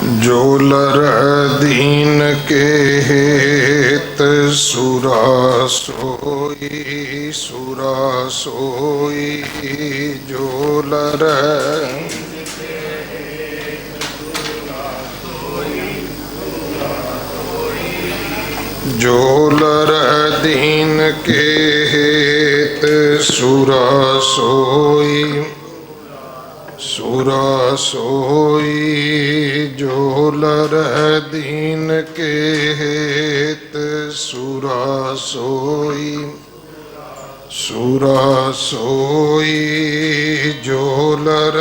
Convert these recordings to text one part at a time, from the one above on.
जो लर दीन के हेत सुरा सोई जो लर जो लर दीन के हेत सुरा सोई जो लर दीन के हेत सुरा सोई जो लर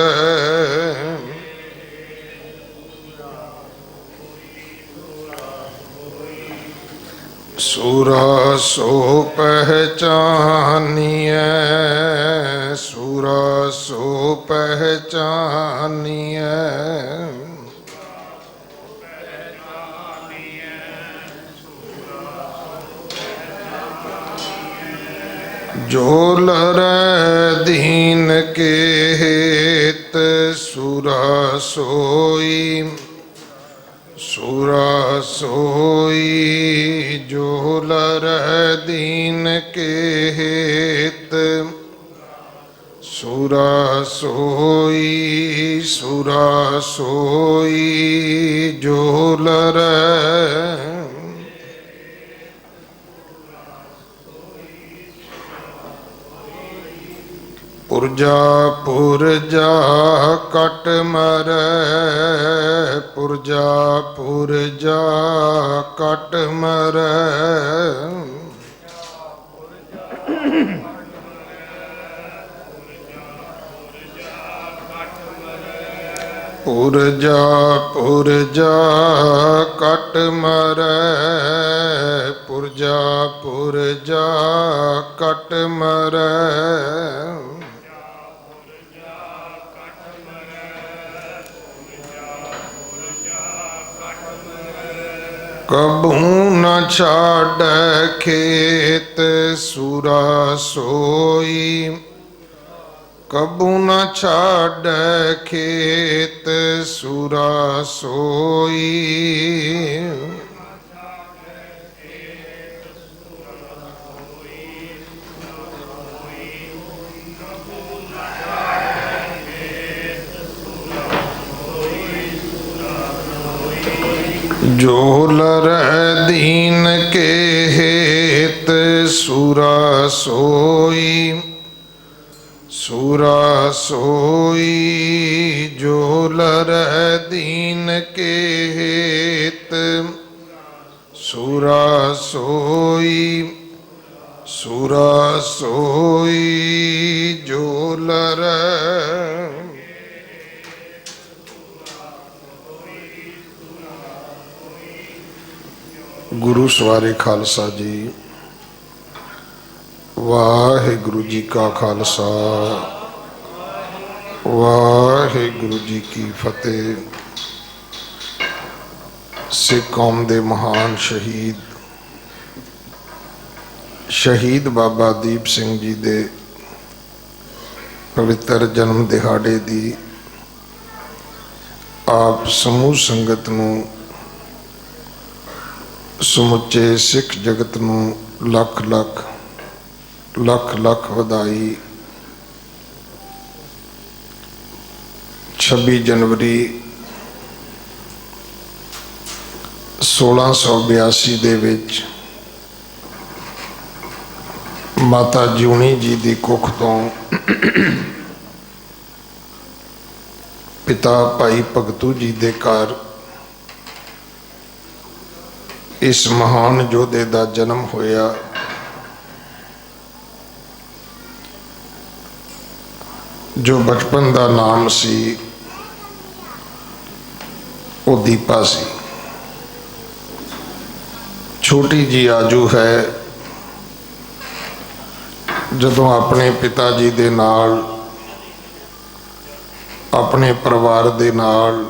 सुरा सो पहचानिए जो लर दीन के हेत सुरा सोई जो लर दीन के हेत सुरा सोई जो लर पुरजा कट मरै पुरजा कट मरै पुरजा कट मरै पुरजा कट मरै कबू न छाड़ खेत सुरा सोई कबू न छाड़ खेत सुरा सोई जो लर दीन के हेत सुरा सोई जो लर दीन के हेत सुरा सोई जो लर गुरु सवारे खालसा जी। वाहिगुरु जी का खालसा वाहिगुरु जी की फतेह। सिख कौम दे महान शहीद बाबा दीप सिंह जी दे पवित्र जन्म दिहाड़े दी आप समूह संगत नूं समुचे सिख जगत नूं लख लख वधाई। 26 जनवरी 1682 दे विच माता जिउणी जी दी कुख तो पिता भाई भगतू जी दे घर इस महान योधे का जन्म होया। जो बचपन का नाम सी वो दीपा सी। छोटी जी आजू है जदों अपने पिता जी दे नाल अपने परिवार दे नाल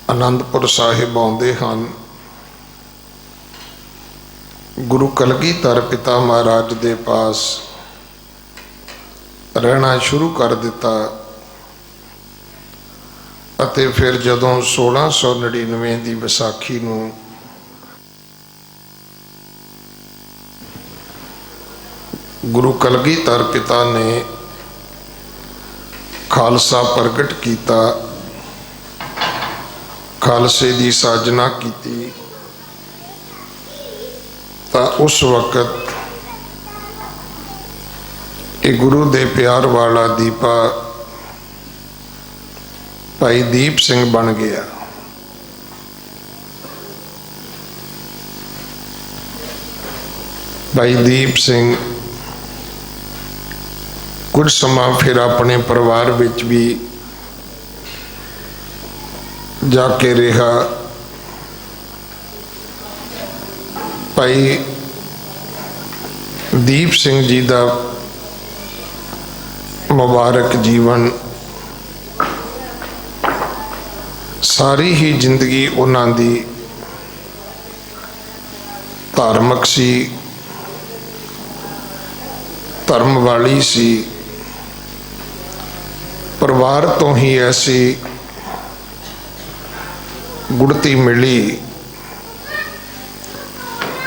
आनंदपुर साहिब आउंदे हन। गुरु कलगीधर पिता महाराज दे पास रहना शुरू कर दिता। ਅਤੇ ਫਿਰ ਜਦੋਂ 1699 ਦੀ ਵਿਸਾਖੀ ਨੂੰ ਗੁਰੂ ਕਲਗੀਧਰ ਪਿਤਾ ਨੇ ਖਾਲਸਾ ਪ੍ਰਗਟ ਕੀਤਾ, ਖਾਲਸੇ ਦੀ ਸਾਜਨਾ ਕੀਤੀ, ਤਾਂ ਉਸ ਵਕਤ ਇਹ ਗੁਰੂ ਦੇ ਪਿਆਰ ਵਾਲਾ ਦੀਪਾ ਭਾਈ ਦੀਪ ਸਿੰਘ ਬਣ ਗਿਆ। ਭਾਈ ਦੀਪ ਸਿੰਘ ਕੁਝ ਸਮਾਂ ਫਿਰ ਆਪਣੇ ਪਰਿਵਾਰ ਵਿੱਚ ਵੀ ਜਾ ਕੇ ਰਿਹਾ। ਭਾਈ ਦੀਪ ਸਿੰਘ ਜੀ ਦਾ ਮੁਬਾਰਕ ਜੀਵਨ, ਸਾਰੀ ਹੀ ਜ਼ਿੰਦਗੀ ਉਹਨਾਂ ਦੀ ਧਾਰਮਿਕ ਸੀ, ਧਰਮ ਵਾਲੀ ਸੀ। ਪਰਿਵਾਰ ਤੋਂ ਹੀ ਐਸੀ ਗੁੜਤੀ ਮਿਲੀ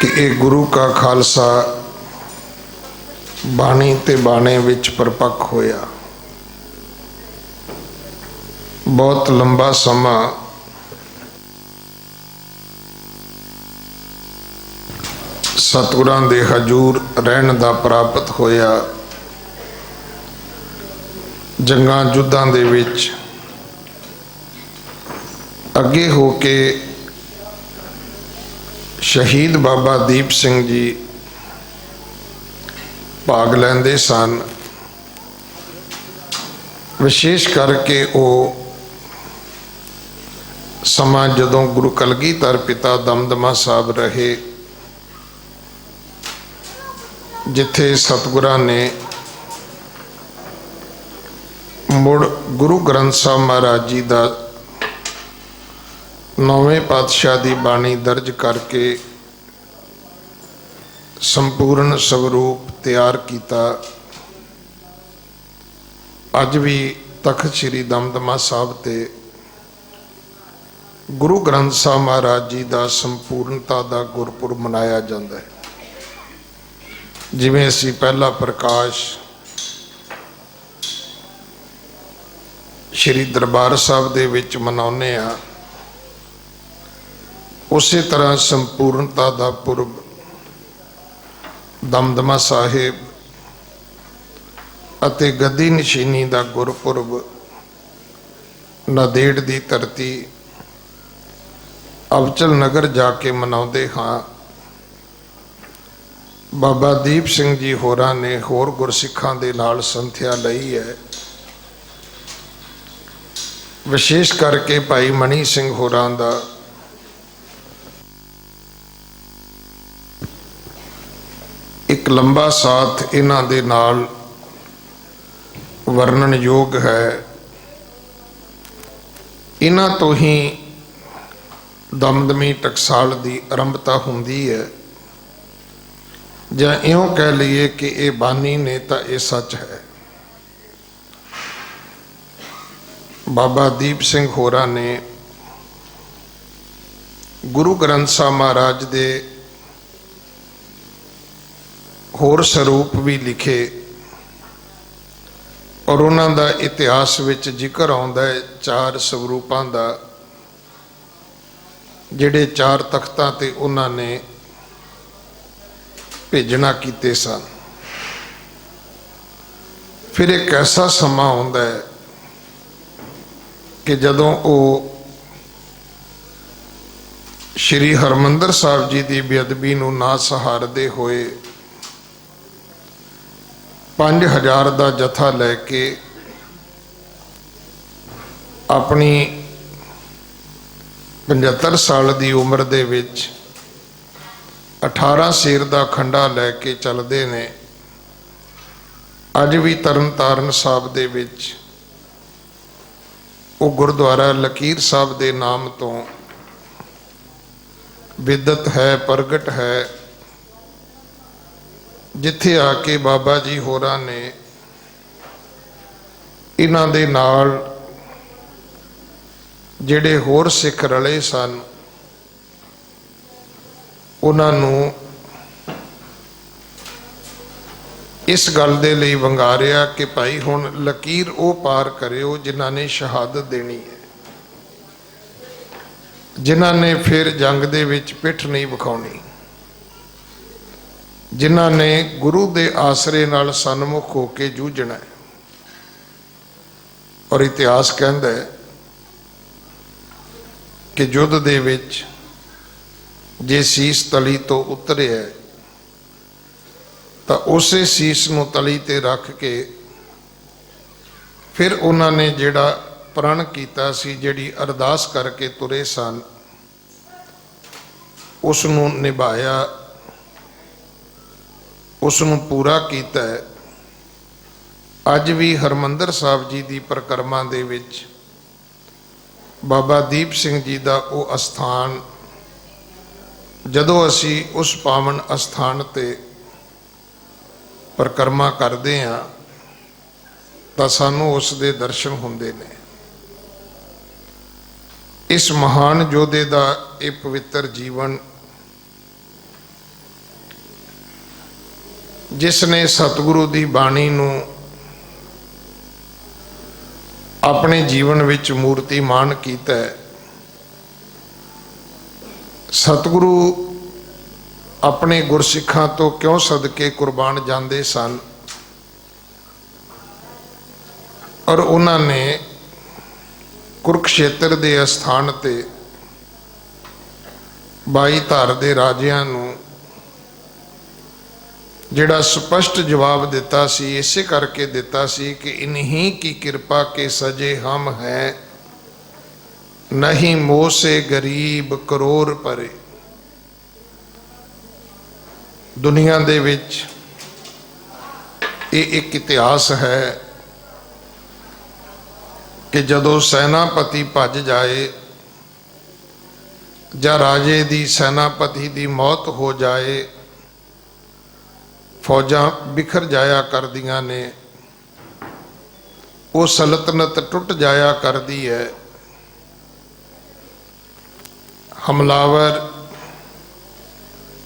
ਕਿ ਇਹ ਗੁਰੂ ਕਾ ਖਾਲਸਾ ਬਾਣੀ ਤੇ ਬਾਣੇ ਵਿੱਚ ਪਰਪੱਕ ਹੋਇਆ। ਬਹੁਤ ਲੰਬਾ ਸਮਾਂ ਸਤਿਗੁਰਾਂ ਦੇ ਹਜ਼ੂਰ ਰਹਿਣ ਦਾ ਪ੍ਰਾਪਤ ਹੋਇਆ। ਜੰਗਾਂ ਯੁੱਧਾਂ ਦੇ ਵਿੱਚ ਅੱਗੇ ਹੋ ਕੇ ਸ਼ਹੀਦ ਬਾਬਾ ਦੀਪ ਸਿੰਘ ਜੀ ਭਾਗ ਲੈਂਦੇ ਸਨ। ਵਿਸ਼ੇਸ਼ ਕਰਕੇ ਉਹ ਸਮਾਂ ਜਦੋਂ ਗੁਰੂ ਕਲਗੀਧਰ ਪਿਤਾ ਦਮਦਮਾ ਸਾਹਿਬ ਰਹੇ, ਜਿੱਥੇ ਸਤਿਗੁਰਾਂ ਨੇ ਮੁੜ ਗੁਰੂ ਗ੍ਰੰਥ ਸਾਹਿਬ ਮਹਾਰਾਜ ਜੀ ਦਾ 9ਵੇਂ ਪਾਤਸ਼ਾਹ ਦੀ ਬਾਣੀ ਦਰਜ ਕਰਕੇ ਸੰਪੂਰਨ ਸਵਰੂਪ ਤਿਆਰ ਕੀਤਾ। ਅੱਜ ਵੀ ਤਖਤ ਸ੍ਰੀ ਦਮਦਮਾ ਸਾਹਿਬ ਤੇ ਗੁਰੂ ਗ੍ਰੰਥ ਸਾਹਿਬ ਮਹਾਰਾਜ ਜੀ ਦਾ ਸੰਪੂਰਨਤਾ ਦਾ ਗੁਰਪੁਰਬ ਮਨਾਇਆ ਜਾਂਦਾ ਹੈ। ਜਿਵੇਂ ਅਸੀਂ ਪਹਿਲਾ ਪ੍ਰਕਾਸ਼ ਸ਼੍ਰੀ ਦਰਬਾਰ ਸਾਹਿਬ ਦੇ ਵਿੱਚ ਮਨਾਉਂਦੇ ਹਾਂ, ਉਸੇ ਤਰ੍ਹਾਂ ਸੰਪੂਰਨਤਾ ਦਾ ਪੁਰਬ ਦਮਦਮਾ ਸਾਹਿਬ ਅਤੇ ਗੱਦੀ ਨਸ਼ੀਨੀ ਦਾ ਗੁਰਪੁਰਬ ਨਾਂਦੇੜ ਦੀ ਧਰਤੀ ਅਬਚਲ ਨਗਰ ਜਾ ਕੇ ਮਨਾਉਂਦੇ ਹਾਂ। ਬਾਬਾ ਦੀਪ ਸਿੰਘ ਜੀ ਹੋਰਾਂ ਨੇ ਹੋਰ ਗੁਰਸਿੱਖਾਂ ਦੇ ਨਾਲ ਸੰਥਿਆ ਲਈ ਹੈ। ਵਿਸ਼ੇਸ਼ ਕਰਕੇ ਭਾਈ ਮਣੀ ਸਿੰਘ ਹੋਰਾਂ ਦਾ ਇੱਕ ਲੰਬਾ ਸਾਥ ਇਹਨਾਂ ਦੇ ਨਾਲ ਵਰਣਨਯੋਗ ਹੈ। ਇਹਨਾਂ ਤੋਂ ਹੀ ਦਮਦਮੀ ਟਕਸਾਲ ਦੀ ਆਰੰਭਤਾ ਹੁੰਦੀ ਹੈ, ਜਾਂ ਇਉਂ ਕਹਿ ਲਈਏ ਕਿ ਇਹ ਬਾਨੀ ਨੇ ਤਾਂ ਇਹ ਸੱਚ ਹੈ। ਬਾਬਾ ਦੀਪ ਸਿੰਘ ਹੋਰਾਂ ਨੇ ਗੁਰੂ ਗ੍ਰੰਥ ਸਾਹਿਬ ਮਹਾਰਾਜ ਦੇ ਹੋਰ ਸਰੂਪ ਵੀ ਲਿਖੇ, ਔਰ ਉਹਨਾਂ ਦਾ ਇਤਿਹਾਸ ਵਿੱਚ ਜ਼ਿਕਰ ਆਉਂਦਾ ਹੈ 4 ਸਰੂਪਾਂ ਦਾ, ਜਿਹੜੇ 4 ਤਖਤਾਂ ਤੇ ਉਹਨਾਂ ਨੇ ਭੇਜਣਾ ਕੀਤੇ ਸਨ। ਫਿਰ ਇੱਕ ਐਸਾ ਸਮਾਂ ਆਉਂਦਾ ਹੈ ਕਿ ਜਦੋਂ ਉਹ ਸ਼੍ਰੀ ਹਰਿਮੰਦਰ ਸਾਹਿਬ ਜੀ ਦੀ ਬੇਅਦਬੀ ਨੂੰ ਨਾ ਸਹਾਰਦੇ ਹੋਏ 5000 ਦਾ ਜਥਾ ਲੈ ਕੇ ਆਪਣੀ 75 ਸਾਲ ਦੀ ਉਮਰ ਦੇ ਵਿੱਚ 18 ਸੇਰ ਦਾ ਖੰਡਾ ਲੈ ਕੇ ਚੱਲਦੇ ਨੇ। ਅੱਜ ਵੀ ਤਰਨਤਾਰਨ ਸਾਹਿਬ ਦੇ ਵਿੱਚ ਉਹ ਗੁਰਦੁਆਰਾ ਲਕੀਰ ਸਾਹਿਬ ਦੇ ਨਾਮ ਤੋਂ ਵਿਦਤ ਹੈ, ਪ੍ਰਗਟ ਹੈ, ਜਿੱਥੇ ਆ ਕੇ ਬਾਬਾ ਜੀ ਹੋਰਾਂ ਨੇ ਇਹਨਾਂ ਦੇ ਨਾਲ ਜਿਹੜੇ ਹੋਰ ਸਿੱਖ ਰਲੇ ਸਨ ਉਹਨਾਂ ਨੂੰ ਇਸ ਗੱਲ ਦੇ ਲਈ ਵੰਗਾਰਿਆ ਕਿ ਭਾਈ ਹੁਣ ਲਕੀਰ ਉਹ ਪਾਰ ਕਰਿਓ ਜਿਨ੍ਹਾਂ ਨੇ ਸ਼ਹਾਦਤ ਦੇਣੀ ਹੈ, ਜਿਨ੍ਹਾਂ ਨੇ ਫਿਰ ਜੰਗ ਦੇ ਵਿੱਚ ਪਿੱਠ ਨਹੀਂ ਵਿਖਾਉਣੀ, ਜਿਨ੍ਹਾਂ ਨੇ ਗੁਰੂ ਦੇ ਆਸਰੇ ਨਾਲ ਸਨਮੁਖ ਹੋ ਕੇ ਜੂਝਣਾ ਹੈ। ਔਰ ਇਤਿਹਾਸ ਕਹਿੰਦਾ ਹੈ ਕਿ ਯੁੱਧ ਦੇ ਵਿੱਚ ਜੇ ਸੀਸ ਤਲੀ ਤੋਂ ਉਤਰਿਆ ਤਾਂ ਉਸੇ ਸੀਸ ਨੂੰ ਤਲੀ ਤੇ ਰੱਖ ਕੇ ਫਿਰ ਉਹਨਾਂ ਨੇ ਜਿਹੜਾ ਪ੍ਰਣ ਕੀਤਾ ਸੀ, ਜਿਹੜੀ ਅਰਦਾਸ ਕਰਕੇ ਤੁਰੇ ਸਨ, ਉਸ ਨੂੰ ਨਿਭਾਇਆ, ਉਸ ਨੂੰ ਪੂਰਾ ਕੀਤਾ ਹੈ। ਅੱਜ ਵੀ ਹਰਮੰਦਰ ਸਾਹਿਬ ਜੀ ਦੀ ਪਰਿਕਰਮਾ ਦੇ ਵਿੱਚ ਬਾਬਾ ਦੀਪ ਸਿੰਘ ਜੀ ਦਾ ਉਹ ਅਸਥਾਨ, ਜਦੋਂ ਅਸੀਂ ਉਸ ਪਾਵਨ ਅਸਥਾਨ ਤੇ ਪਰਿਕਰਮਾ ਕਰਦੇ ਹਾਂ ਤਾਂ ਸਾਨੂੰ ਉਸ ਦੇ ਦਰਸ਼ਨ ਹੁੰਦੇ ਨੇ। ਇਸ ਮਹਾਨ ਯੋਧੇ ਦਾ ਇਹ ਪਵਿੱਤਰ ਜੀਵਨ, ਜਿਸ ਨੇ ਸਤਿਗੁਰੂ ਦੀ ਬਾਣੀ ਨੂੰ ਆਪਣੇ ਜੀਵਨ ਵਿੱਚ ਮੂਰਤੀਮਾਨ ਕੀਤਾ ਹੈ। ਸਤਿਗੁਰੂ ਆਪਣੇ ਗੁਰਸਿੱਖਾਂ ਤੋਂ ਕਿਉਂ ਸਦਕੇ ਕੁਰਬਾਨ ਜਾਂਦੇ ਸਨ, ਔਰ ਉਹਨਾਂ ਨੇ ਕੁਰੂਕਸ਼ੇਤਰ ਦੇ ਅਸਥਾਨ ਤੇ 22 ਧਾਰ ਦੇ ਰਾਜਿਆਂ ਨੂੰ ਜਿਹੜਾ ਸਪਸ਼ਟ ਜਵਾਬ ਦਿੱਤਾ ਸੀ, ਇਸੇ ਕਰਕੇ ਦਿੱਤਾ ਸੀ ਕਿ ਇਨਹੀਂ ਕੀ ਕਿਰਪਾ ਕੇ ਸਜੇ ਹਮ ਹੈ, ਨਹੀਂ ਮੋਹ ਸੇ ਗਰੀਬ ਕਰੋੜ ਪਰੇ। ਦੁਨੀਆ ਦੇ ਵਿੱਚ ਇਹ ਇੱਕ ਇਤਿਹਾਸ ਹੈ ਕਿ ਜਦੋਂ ਸੈਨਾਪਤੀ ਭੱਜ ਜਾਏ ਜਾਂ ਰਾਜੇ ਦੀ ਸੈਨਾਪਤੀ ਦੀ ਮੌਤ ਹੋ ਜਾਏ, ਫੌਜਾਂ ਬਿਖਰ ਜਾਇਆ ਕਰਦੀਆਂ ਨੇ, ਉਹ ਸਲਤਨਤ ਟੁੱਟ ਜਾਇਆ ਕਰਦੀ ਹੈ। ਹਮਲਾਵਰ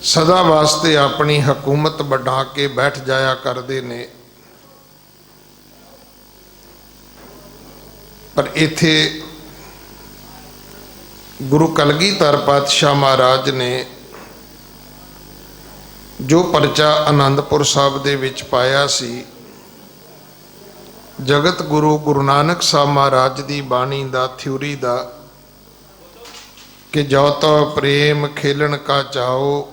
ਸਦਾ ਵਾਸਤੇ ਆਪਣੀ ਹਕੂਮਤ ਬਣਾ ਕੇ ਬੈਠ ਜਾਇਆ ਕਰਦੇ ਨੇ। ਪਰ ਇੱਥੇ ਗੁਰੂ ਕਲਗੀਧਰ ਪਾਤਸ਼ਾਹ ਮਹਾਰਾਜ ਨੇ ਜੋ ਪਰਚਾ ਆਨੰਦਪੁਰ ਸਾਹਿਬ ਦੇ ਵਿੱਚ ਪਾਇਆ ਸੀ, ਜਗਤ ਗੁਰੂ ਗੁਰੂ ਨਾਨਕ ਸਾਹਿਬ ਮਹਾਰਾਜ ਦੀ ਬਾਣੀ ਦਾ, ਥਿਊਰੀ ਦਾ, ਕਿ ਜੋ ਤੋ ਪ੍ਰੇਮ ਖੇਲਣ ਕਾ ਚਾਓ,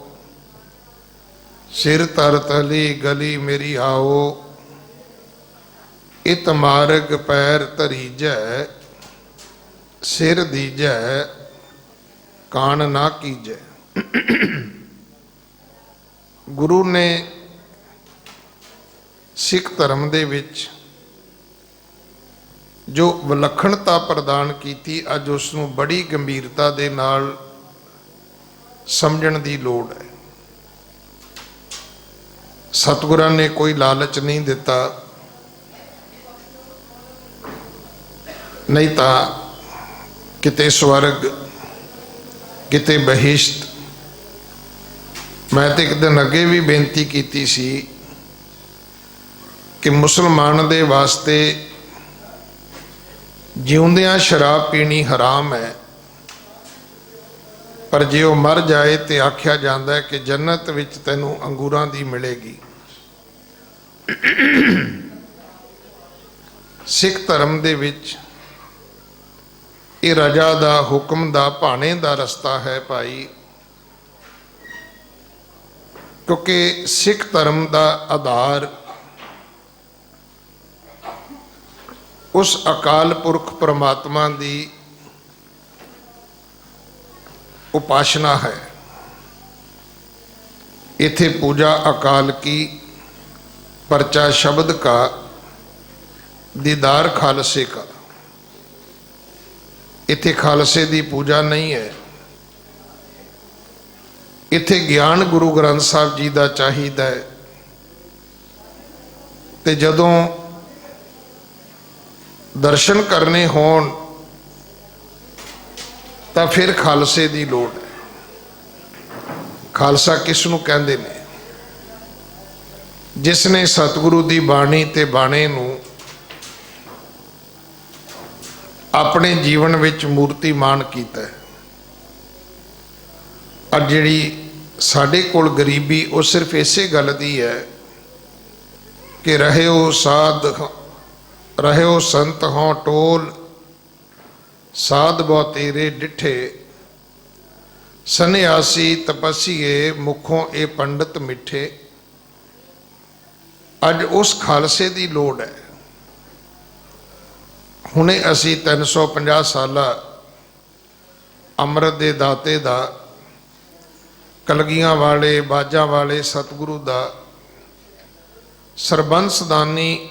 ਸਿਰ ਤਰ ਤਲੀ ਗਲੀ ਮੇਰੀ ਆਓ, ਇਤ ਮਾਰਗ ਪੈਰ ਧਰੀਜੈ, ਸਿਰ ਦੀਜੈ ਕਾਣ ਨਾ ਕੀਜੈ। ਗੁਰੂ ਨੇ ਸਿੱਖ ਧਰਮ ਦੇ ਵਿੱਚ ਜੋ ਵਿਲੱਖਣਤਾ ਪ੍ਰਦਾਨ ਕੀਤੀ, ਅੱਜ ਉਸ ਨੂੰ ਬੜੀ ਗੰਭੀਰਤਾ ਦੇ ਨਾਲ ਸਮਝਣ ਦੀ ਲੋੜ ਹੈ। ਸਤਿਗੁਰਾਂ ਨੇ ਕੋਈ ਲਾਲਚ ਨਹੀਂ ਦਿੱਤਾ, ਨਹੀਂ ਤਾਂ ਕਿਤੇ ਸਵਰਗ ਕਿਤੇ ਬਹਿਸ਼ਤ। ਮੈਂ ਤੇ ਇੱਕ ਦਿਨ ਅੱਗੇ ਵੀ ਬੇਨਤੀ ਕੀਤੀ ਸੀ ਕਿ ਮੁਸਲਮਾਨ ਦੇ ਵਾਸਤੇ ਜਿਉਂਦਿਆਂ ਸ਼ਰਾਬ ਪੀਣੀ ਹਰਾਮ ਹੈ, ਪਰ ਜੇ ਉਹ ਮਰ ਜਾਏ ਤੇ ਆਖਿਆ ਜਾਂਦਾ ਹੈ ਕਿ ਜੰਨਤ ਵਿੱਚ ਤੈਨੂੰ ਅੰਗੂਰਾਂ ਦੀ ਮਿਲੇਗੀ। ਸਿੱਖ ਧਰਮ ਦੇ ਵਿੱਚ ਇਹ ਰਜਾ ਦਾ, ਹੁਕਮ ਦਾ, ਭਾਣੇ ਦਾ ਰਸਤਾ ਹੈ ਭਾਈ, ਕਿਉਂਕਿ ਸਿੱਖ ਧਰਮ ਦਾ ਆਧਾਰ ਉਸ ਅਕਾਲ ਪੁਰਖ ਪ੍ਰਮਾਤਮਾ ਦੀ ਉਪਾਸਨਾ ਹੈ। इथे पूजा अकाल की, परचा शब्द का, दीदार खालसे का। इथे खालसे की पूजा नहीं है, इथे ज्ञान गुरु ग्रंथ साहब जी का चाहिदा है। ते जदों दर्शन करने होण ਤਾਂ ਫਿਰ ਖਾਲਸੇ ਦੀ ਲੋੜ ਹੈ। ਖਾਲਸਾ ਕਿਸ ਨੂੰ ਕਹਿੰਦੇ ਨੇ? ਜਿਸ ਨੇ ਸਤਿਗੁਰੂ ਦੀ ਬਾਣੀ ਤੇ ਬਾਣੇ ਨੂੰ ਆਪਣੇ ਜੀਵਨ ਵਿੱਚ ਮੂਰਤੀਮਾਨ ਕੀਤਾ ਹੈ। ਅੱਜ ਜਿਹੜੀ ਸਾਡੇ ਕੋਲ ਗਰੀਬੀ ਉਹ ਸਿਰਫ ਇਸੇ ਗੱਲ ਦੀ ਹੈ ਕਿ ਰਹਿਓ ਸੰਤ ਹੋਂ ਟੋਲ, ਸਾਧ ਬਹੁ ਤੇਰੇ ਡਿਠੇ, ਸੰਨਿਆਸੀ ਤਪਸੀਏ ਮੁਖੋਂ ਇਹ ਪੰਡਤ ਮਿੱਠੇ। ਅੱਜ ਉਸ ਖਾਲਸੇ ਦੀ ਲੋੜ ਹੈ। ਹੁਣੇ ਅਸੀਂ 350 ਸਾਲਾ ਅੰਮ੍ਰਿਤ ਦੇ ਦਾਤੇ ਦਾ, ਕਲਗੀਆਂ ਵਾਲੇ, ਬਾਜਾਂ ਵਾਲੇ ਸਤਿਗੁਰੂ ਦਾ, ਸਰਬੰਸ ਦਾਨੀ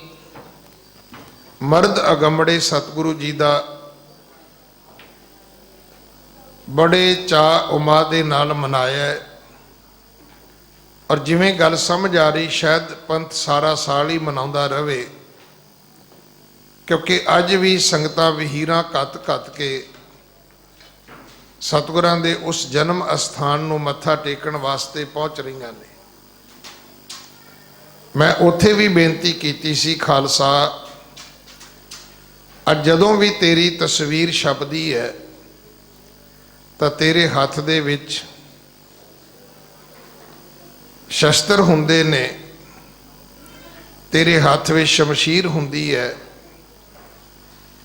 ਮਰਦ ਅਗੰਮੜੇ ਸਤਿਗੁਰੂ ਜੀ ਦਾ ਬੜੇ ਚਾਅ ਉਮਾ ਦੇ ਨਾਲ ਮਨਾਇਆ ਹੈ। ਔਰ ਜਿਵੇਂ ਗੱਲ ਸਮਝ ਆ ਰਹੀ, ਸ਼ਾਇਦ ਪੰਥ ਸਾਰਾ ਸਾਲ ਹੀ ਮਨਾਉਂਦਾ ਰਹੇ, ਕਿਉਂਕਿ ਅੱਜ ਵੀ ਸੰਗਤਾਂ ਵਹੀਰਾਂ ਘੱਤ ਕੇ ਸਤਿਗੁਰਾਂ ਦੇ ਉਸ ਜਨਮ ਅਸਥਾਨ ਨੂੰ ਮੱਥਾ ਟੇਕਣ ਵਾਸਤੇ ਪਹੁੰਚ ਰਹੀਆਂ ਨੇ। ਮੈਂ ਉੱਥੇ ਵੀ ਬੇਨਤੀ ਕੀਤੀ ਸੀ, ਖਾਲਸਾ ਅੱਜ ਜਦੋਂ ਵੀ ਤੇਰੀ ਤਸਵੀਰ ਛਪਦੀ ਹੈ ਤਾਂ ਤੇਰੇ ਹੱਥ ਦੇ ਵਿੱਚ ਸ਼ਸਤਰ ਹੁੰਦੇ ਨੇ, ਤੇਰੇ ਹੱਥ ਵਿੱਚ ਸ਼ਮਸ਼ੀਰ ਹੁੰਦੀ ਹੈ,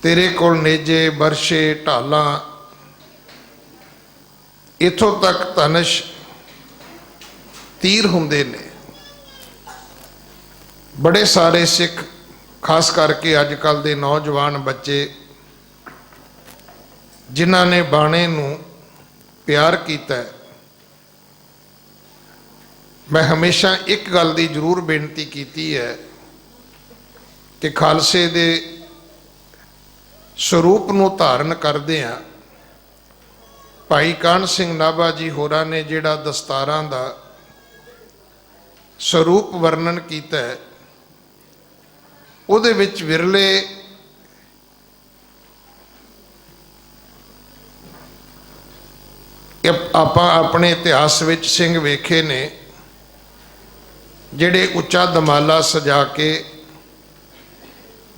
ਤੇਰੇ ਕੋਲ ਨੇਜੇ, ਬਰਸ਼ੇ, ਢਾਲਾਂ, ਇੱਥੋਂ ਤੱਕ ਧਨੁਸ਼, ਤੀਰ ਹੁੰਦੇ ਨੇ। ਬੜੇ ਸਾਰੇ ਸਿੱਖ, ਖਾਸ ਕਰਕੇ ਅੱਜ ਕੱਲ੍ਹ ਦੇ ਨੌਜਵਾਨ ਬੱਚੇ ਜਿਨ੍ਹਾਂ ਨੇ ਬਾਣੇ ਨੂੰ ਪਿਆਰ ਕੀਤਾ ਹੈ, ਮੈਂ ਹਮੇਸ਼ਾ ਇੱਕ ਗੱਲ ਦੀ ਜ਼ਰੂਰ ਬੇਨਤੀ ਕੀਤੀ ਹੈ ਕਿ ਖਾਲਸੇ ਦੇ ਸਰੂਪ ਨੂੰ ਧਾਰਨ ਕਰਦੇ ਆ। ਭਾਈ ਕਾਹਨ ਸਿੰਘ ਨਾਭਾ ਜੀ ਹੋਰਾਂ ਨੇ ਜਿਹੜਾ ਦਸਤਾਰਾਂ ਦਾ ਸਰੂਪ ਵਰਣਨ ਕੀਤਾ ਹੈ, ਉਹਦੇ ਵਿੱਚ ਵਿਰਲੇ ਆਪਾਂ ਆਪਣੇ ਇਤਿਹਾਸ ਵਿੱਚ ਸਿੰਘ ਵੇਖੇ ਨੇ ਜਿਹੜੇ ਉੱਚਾ ਦਮਾਲਾ ਸਜਾ ਕੇ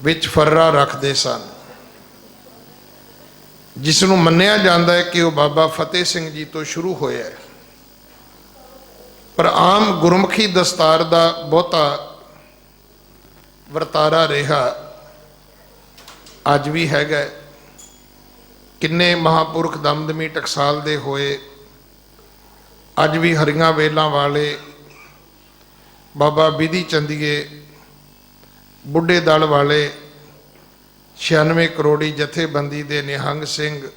ਵਿੱਚ ਫਰਰਾ ਰੱਖਦੇ ਸਨ, ਜਿਸ ਨੂੰ ਮੰਨਿਆ ਜਾਂਦਾ ਹੈ ਕਿ ਉਹ ਬਾਬਾ ਫਤਿਹ ਸਿੰਘ ਜੀ ਤੋਂ ਸ਼ੁਰੂ ਹੋਇਆ ਹੈ। ਪਰ ਆਮ ਗੁਰਮੁਖੀ ਦਸਤਾਰ ਦਾ ਬਹੁਤਾ ਵਰਤਾਰਾ ਰਿਹਾ, ਅੱਜ ਵੀ ਹੈਗਾ। ਕਿੰਨੇ ਮਹਾਂਪੁਰਖ ਦਮਦਮੀ ਟਕਸਾਲ ਦੇ ਹੋਏ, ਅੱਜ ਵੀ ਹਰੀਆਂ ਵੇਲਾਂ ਵਾਲੇ, ਬਾਬਾ ਬਿਧੀ ਚੰਦੀਏ, ਬੁੱਢੇ ਦਲ ਵਾਲੇ, 96 ਕਰੋੜੀ ਜਥੇਬੰਦੀ ਦੇ ਨਿਹੰਗ ਸਿੰਘ,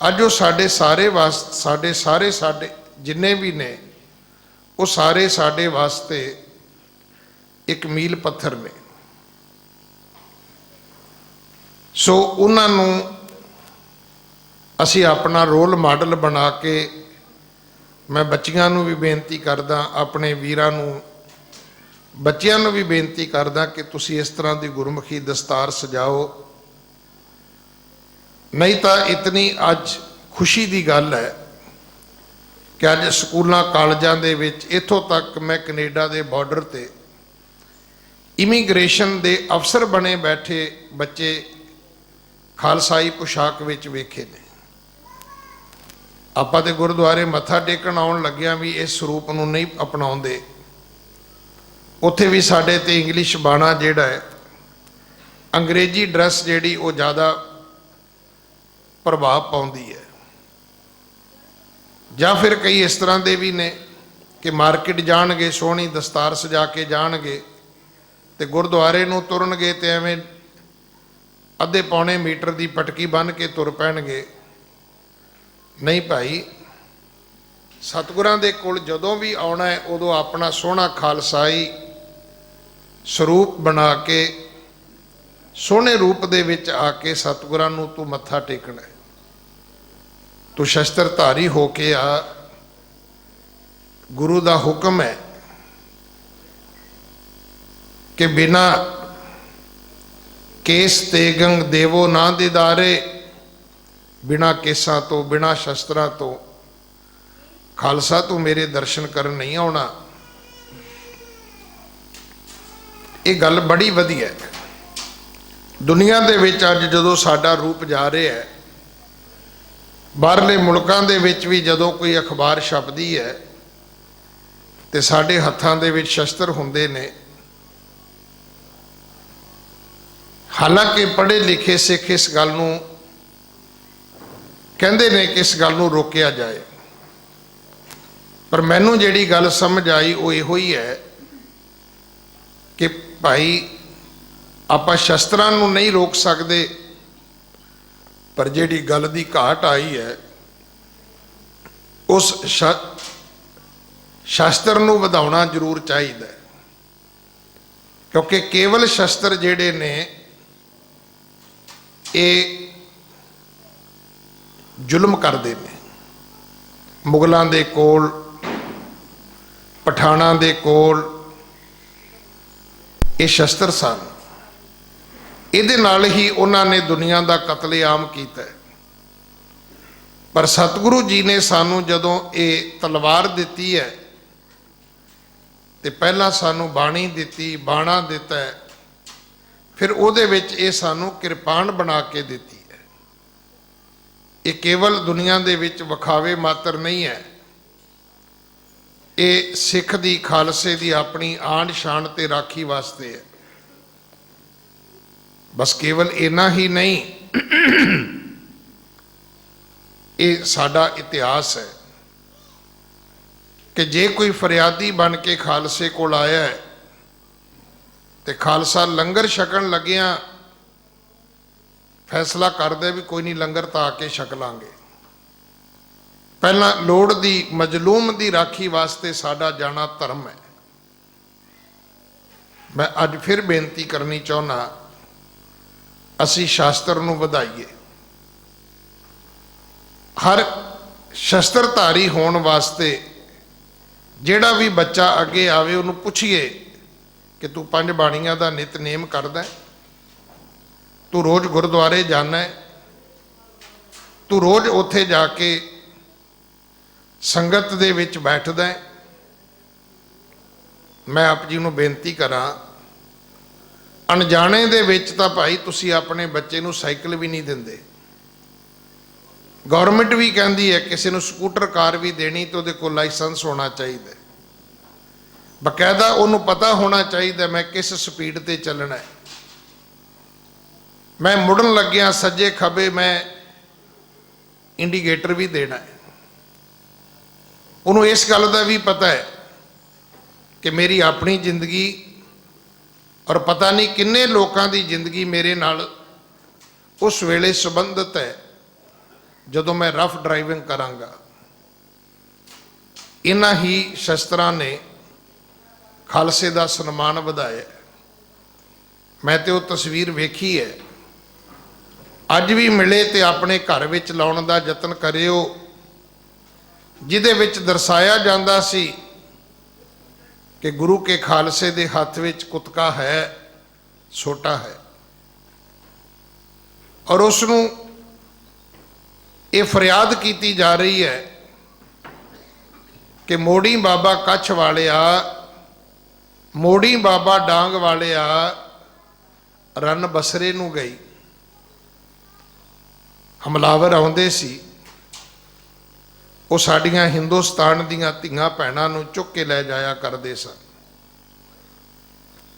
ਅੱਜ ਉਹ ਸਾਡੇ ਜਿੰਨੇ ਵੀ ਨੇ ਉਹ ਸਾਰੇ ਸਾਡੇ ਵਾਸਤੇ ਇੱਕ ਮੀਲ ਪੱਥਰ ਨੇ। ਸੋ ਉਹਨਾਂ ਨੂੰ ਅਸੀਂ ਆਪਣਾ ਰੋਲ ਮਾਡਲ ਬਣਾ ਕੇ, ਮੈਂ ਬੱਚੀਆਂ ਨੂੰ ਵੀ ਬੇਨਤੀ ਕਰਦਾ, ਆਪਣੇ ਵੀਰਾਂ ਨੂੰ, ਬੱਚਿਆਂ ਨੂੰ ਵੀ ਬੇਨਤੀ ਕਰਦਾ ਕਿ ਤੁਸੀਂ ਇਸ ਤਰ੍ਹਾਂ ਦੀ ਗੁਰਮੁਖੀ ਦਸਤਾਰ ਸਜਾਓ। ਨਹੀਂ ਤਾਂ ਇਤਨੀ ਅੱਜ ਖੁਸ਼ੀ ਦੀ ਗੱਲ ਹੈ ਕਿ ਅੱਜ ਸਕੂਲਾਂ ਕਾਲਜਾਂ ਦੇ ਵਿੱਚ, ਇੱਥੋਂ ਤੱਕ ਮੈਂ ਕੈਨੇਡਾ ਦੇ ਬਾਰਡਰ ਤੇ ਇਮੀਗ੍ਰੇਸ਼ਨ ਦੇ ਅਫਸਰ ਬਣੇ ਬੈਠੇ ਬੱਚੇ ਖਾਲਸਾਈ ਪੁਸ਼ਾਕ ਵਿੱਚ ਵੇਖੇ ਨੇ। ਆਪਾਂ ਤੇ ਗੁਰਦੁਆਰੇ ਮੱਥਾ ਟੇਕਣ ਆਉਣ ਲੱਗਿਆਂ ਵੀ ਇਸ ਸਰੂਪ ਨੂੰ ਨਹੀਂ ਅਪਣਾਉਂਦੇ। ਉੱਥੇ ਵੀ ਸਾਡੇ ਤੇ ਇੰਗਲਿਸ਼ ਬਾਣਾ ਜਿਹੜਾ ਹੈ, ਅੰਗਰੇਜ਼ੀ ਡਰੈਸ ਜਿਹੜੀ ਉਹ ਜ਼ਿਆਦਾ ਪ੍ਰਭਾਵ ਪਾਉਂਦੀ ਹੈ। ਜਾਂ ਫਿਰ ਕਈ ਇਸ ਤਰ੍ਹਾਂ ਦੇ ਵੀ ਨੇ ਕਿ ਮਾਰਕੀਟ ਜਾਣਗੇ, ਸੋਹਣੀ ਦਸਤਾਰ ਸਜਾ ਕੇ ਜਾਣਗੇ, ਤੇ ਗੁਰਦੁਆਰੇ ਨੂੰ ਤੁਰਨਗੇ ਤੇ ਐਵੇਂ ਅੱਧੇ ਪੌਣੇ ਮੀਟਰ ਦੀ ਪਟਕੀ ਬੰਨ੍ਹ ਕੇ ਤੁਰ ਪੈਣਗੇ। ਨਹੀਂ ਭਾਈ, ਸਤਿਗੁਰਾਂ ਦੇ ਕੋਲ ਜਦੋਂ ਵੀ ਆਉਣਾ ਹੈ ਉਦੋਂ ਆਪਣਾ ਸੋਹਣਾ ਖਾਲਸਾਈ ਸਰੂਪ ਬਣਾ ਕੇ, ਸੋਹਣੇ ਰੂਪ ਦੇ ਵਿੱਚ ਆ ਕੇ ਸਤਿਗੁਰਾਂ ਨੂੰ ਤੂੰ ਮੱਥਾ ਟੇਕਣਾ ਹੈ। ਤੂੰ ਸ਼ਸਤਰਧਾਰੀ ਹੋ ਕੇ ਆ। ਗੁਰੂ ਦਾ ਹੁਕਮ ਹੈ ਕਿ ਬਿਨਾ ਕੇਸ ਤੇਗੰਗ ਦੇਵੋ ਨਾ ਦਿਦਾਰੇ, बिना केसां तो बिना शस्त्रां तो खालसा तू मेरे दर्शन करन नहीं आउणा। ये गल बड़ी वधिया है। दुनिया दे विच अज जदों साडा रूप जा रहा है, बाहरले मुल्कां दे विच भी जदों कोई अखबार छपदी है ते साडे हत्थां दे विच शस्त्र हुंदे ने। हालांकि पढ़े लिखे सिख इस गल नूं कहंदे ने कि इस गल नूं रोकिया जाए, पर मैनूं जिहड़ी गल समझ आई वो इहो ही है कि भाई आपां शस्त्रां नूं नहीं रोक सकते, पर जिहड़ी गल दी घाट आई है उस शस्त्र नूं वधाउणा जरूर चाहिदा है। क्योंकि केवल शस्त्र जिहड़े ने ये जुल्म करते हैं। मुगलों के कोल, पठाणों के कोल ये शस्त्र सन। इहदे नाल ही उन्होंने दुनिया का कतलेआम किया। पर सतगुरु जी ने सानू जदों ये तलवार दिती है तो पहला सानू बाणी दिती, बाणा दिता है, फिर उहदे विच ये सानू किरपान बना के दिती है। ये केवल दुनिया दे विच विखावे मात्र नहीं है, ये सिख दी खालसे दी अपनी आन शान ते राखी वास्ते है। बस केवल इना ही नहीं, ये साडा इतिहास है कि जे कोई फरियादी बन के खालसे कोल आया है तो खालसा लंगर छकन लगिया फैसला कर दे भी कोई नहीं, लंगर तो आके छक लांगे। पहला लोड़ दी मजलूम दी राखी वास्ते साडा जाना धर्म है। मैं अज फिर बेनती करनी चाहना, असी शास्त्र नूं वधाईए। हर शस्त्रधारी होने वास्ते जिहड़ा भी बच्चा अगे आवे उन्होंने पूछिए कि तू 5 बाणियां दा नितनेम करदा है, तू रोज़ गुरुद्वारे जाना है, तू रोज़ उत्थे जाके संगत दे विच बैठदा है। मैं आप जी नूं बेनती करां, अनजाने दे विच तां भाई तुसीं अपने बच्चे नूं साइकिल भी नहीं दिंदे। गौरमेंट भी कहती है किसी नूं स्कूटर कार भी देनी तो उहदे कोल लाइसेंस होना चाहिए, बकायदा उन्होंने पता होना चाहिए मैं किस स्पीड ते चलना है। मैं मुड़न लग्या सज्जे खबे मैं इंडीकेटर भी देना है। उन्होंने इस गल का भी पता है कि मेरी अपनी जिंदगी और पता नहीं किन्ने लोगों की जिंदगी मेरे नाल उस वेले संबंधित है जदों मैं रफ ड्राइविंग करांगा। इन्हां ही शस्त्रां ने खालसे का सन्मान वधाया। मैं तो तस्वीर वेखी है, अज भी मिले तो अपने घर विच लाउण दा यतन करियो, जिहदे विच दर्शाया जांदा सी कि गुरु के खालसे दे हत्थ विच कुतका है, सोटा है, और उसनूं ये फरियाद की जा रही है कि मोड़ी बाबा कच्छ वाले मोड़ी बाबा डांग वाले रन बसरे नूं गई। हमलावर आउंदे सी, वो साडियां हिंदुस्तान दीयां धीआं भैणां नूं चुक के लै जाया करदे सन।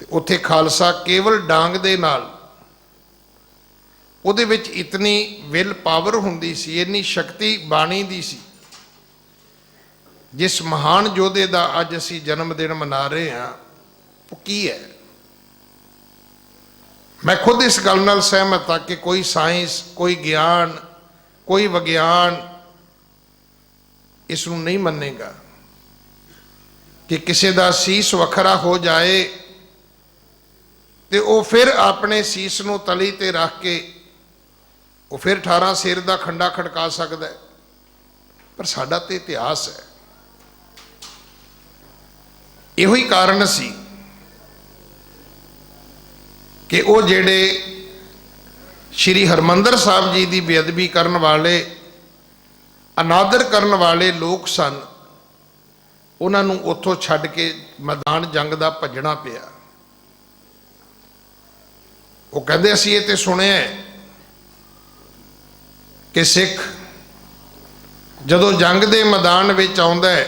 ते उत्थे खालसा केवल डांग दे नाल उहदे विच इतनी विल पावर हुंदी सी, इन्नी शक्ति बाणी दी सी। जिस महान योधे दा अज असीं जन्म दिन मना रहे हैं वो की है। मैं खुद इस गल नाल सहमत हाँ कि कोई साइंस, कोई ज्ञान, कोई विज्ञान इसनूं नहीं मन्नेगा कि किसी का सीस वखरा हो जाए तो वह फिर अपने सीस नूं तली ते रख के वो फिर 18 सिर का खंडा खड़का सकता है। पर साडा तो इतिहास है। इहो ही कारण सी कि वो जेड़े श्री हरमंदर साहब जी की बेअदबी करन वाले, अनादर करन वाले लोग सन, उन्होंने उत्थों छड्ड के मैदान जंग का भजना पिया। वो कहते असीं ये तो सुनिया कि सिख जदों जंग के मैदान विच आउंदा है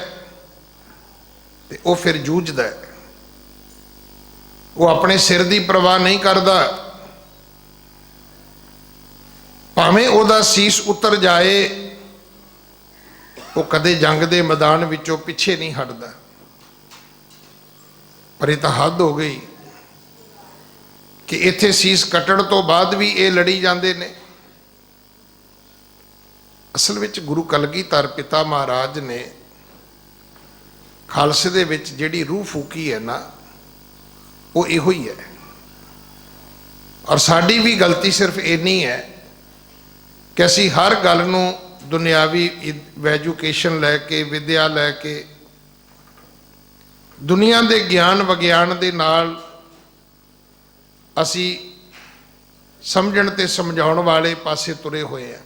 ते वो फिर जूझदा है, वो अपने सिर की परवाह नहीं करता, भावें उहदा सीस उतर जाए, वो कदे जंग के मैदान विचों पिछे नहीं हटदा। पर यह तो हद हो गई कि इत्थे सीस कट्टण तो बाद भी ये लड़ी जाते ने। असल विच गुरु कलगीधर पिता महाराज ने खालसे दे विच जिहड़ी रूह फूकी है ना, वो इहो ही है। और साडी भी गलती सिर्फ इन्नी है कि असीं हर गल नूं दुनियावी एजुकेशन लैके, विद्या लैके, दुनिया के ज्ञान विज्ञान के नाल असी समझण ते समझाउण वाले पासे तुरे हुए हैं।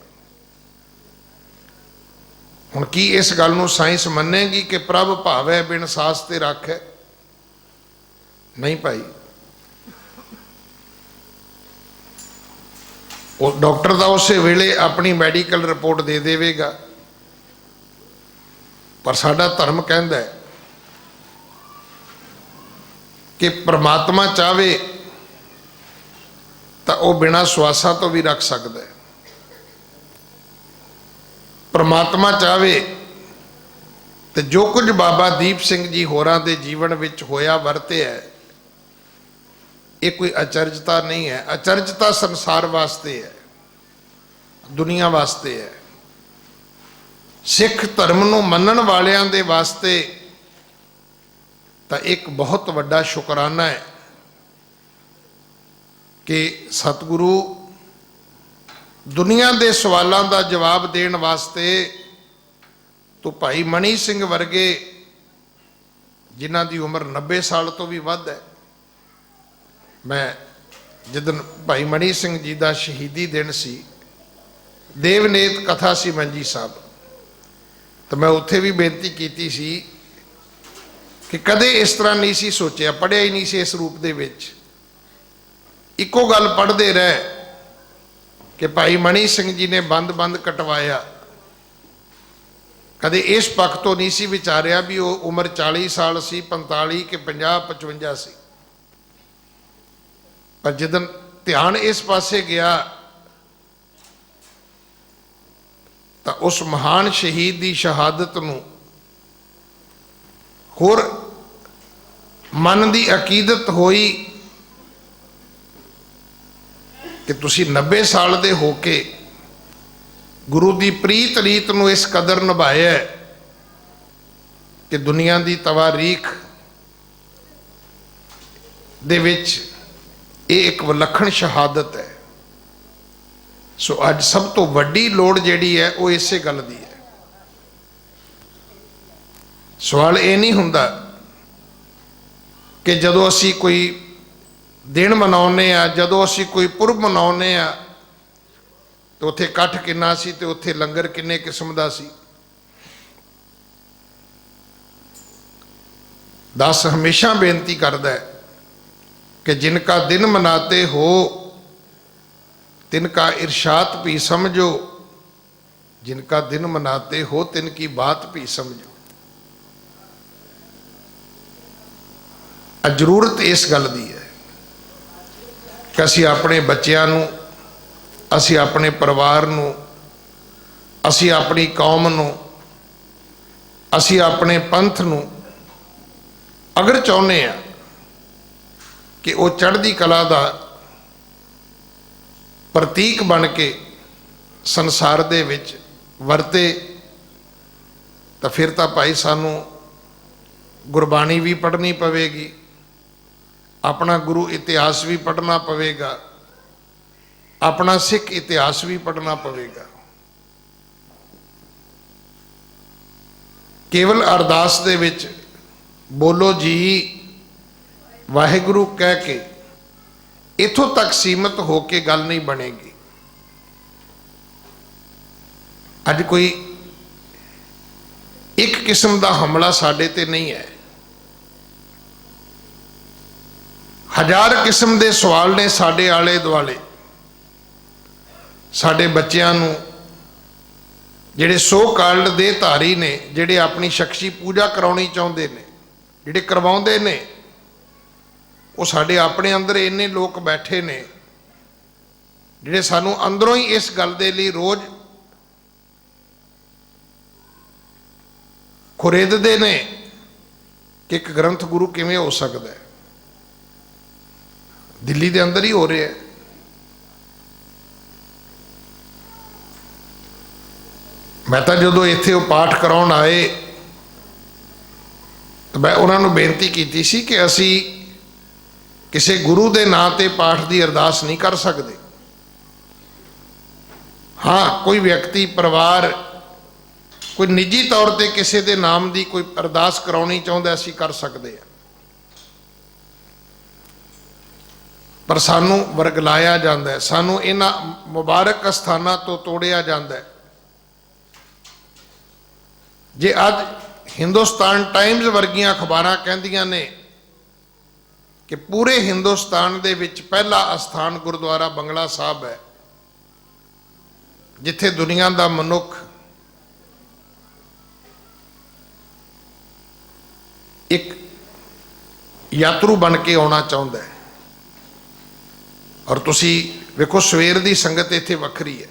हुण की इस गल नूं साइंस मन्नेगी कि प्रभ भावै बिन सास ते राखै? नहीं भाई। वो डॉक्टर तो उस वेले अपनी मैडिकल रिपोर्ट दे देगा, पर साडा धर्म कहता है कि परमात्मा चाहे तो वह बिना श्वासा तो भी रख सकता है। परमात्मा चाहे तो जो कुछ बाबा दीप सिंह जी होरां दे जीवन विच होया वरते है, ये कोई अचरजता नहीं है। अचरजता संसार वास्ते है, दुनिया वास्ते है। सिख धर्म नूं मनण वालियां दे वास्ते तो एक बहुत वड्डा शुकराना है कि सतगुरु दुनिया के सवालों का जवाब देने वास्ते तो भाई मनी सिंह वर्गे जिन्हां दी उम्र 90 साल तो भी वध है। मैं जिदन भाई मनी सिंह जी का शहीदी दिन सी, देवनेत कथा सी मंजी साहब, तो मैं उत्थे भी बेनती की सी कि कदे इस तरह नहीं सी सोचा, पढ़िया ही नहीं सी इस रूप दे विच। इको गल पढ़ते रहे कि भाई मनी सिंह जी ने बंद बंद कटवाया, कदे इस पक्ष तो नहीं सी विचारिया भी वो उम्र 40 साल सी, 45 कि 50 55 सी। पर जिदन ध्यान इस पासे गया तो उस महान शहीद की शहादत नूं होर मन की अकीदत हुई कि तुसी 90 साल दे होके गुरु की प्रीत रीत नूं इस कदर निभाया कि दुनिया की तवारीख दे विच ये एक विलखण शहादत है। सो अज सब तो वड्डी लोड़ जिहड़ी है वो इसे गल दी है। सवाल ये नहीं हुंदा कि जदों असी कोई दिन मनाउने आ, जदों असी कोई पुरब मनाउने आ तो उत्थे इकट्ठ किन्ना सी ते उत्थे लंगर किन्ने किस्म दा सी। दास हमेशा बेनती करदा है कि जिनका दिन मनाते हो तिनका इरशाद भी समझो, जिनका दिन मनाते हो तिनकी बात भी समझो। जरूरत इस गल दी है कि असी अपने बच्चों नूं, असी अपने परिवार नूं, असी अपनी कौम नूं, असी अपने पंथ नूं अगर चाहुंदे आ कि वो चढ़दी कला दा प्रतीक बन के संसार दे विच वरते, तो फिर तो भाई सानू गुरबाणी भी पढ़नी पवेगी, अपना गुरु इतिहास भी पढ़ना पवेगा, अपना सिख इतिहास भी पढ़ना पवेगा। केवल अरदास दे विच बोलो जी वाहिगुरु कह के इथों तक सीमित होके गल नहीं बनेगी। ਅੱਜ ਕੋਈ ਇੱਕ किस्म का हमला साडे ते नहीं है, हज़ार किस्म के सवाल ने साडे आले दुआले। साडे बच्चियां नूं जिहड़े सो काल्ड दे धारी ने, जिहड़े अपनी शख्सी पूजा कराउणी चाहुंदे ने, जिहड़े करवाउंदे ने, वो साडे अपने अंदर इन्ने लोग बैठे ने जिहड़े सानूं अंदरों ही इस गल दे लई रोज़ खुरेदते ने कि एक ग्रंथ गुरु किवें हो सकता है। दिल्ली के अंदर ही हो रहा है। मैं तो जो इत्थे पाठ कराउण आए तो मैं उन्होंने बेनती की सी कि असी किसी गुरु के नां ते पाठ की अरदास नहीं कर सकते। हाँ, कोई व्यक्ति परिवार कोई निजी तौर पर किसी के नाम की कोई अरदास कराउणी चाहुंदा असी कर सकते हैं, पर सानू वरगलाया जाता है, सानू इन्हां मुबारक अस्थानां तो तोड़िया जाता है। जे अज हिंदुस्तान टाइम्स वर्गियां अखबारां कहंदियां ने कि पूरे हिंदुस्तान दे विच पहला अस्थान गुरुद्वारा बंगला साहब है, जिथे दुनिया का मनुख एक यात्रु बन के आना चाहता है। और तुसी वेखो सवेर की संगत इत्थे वखरी है,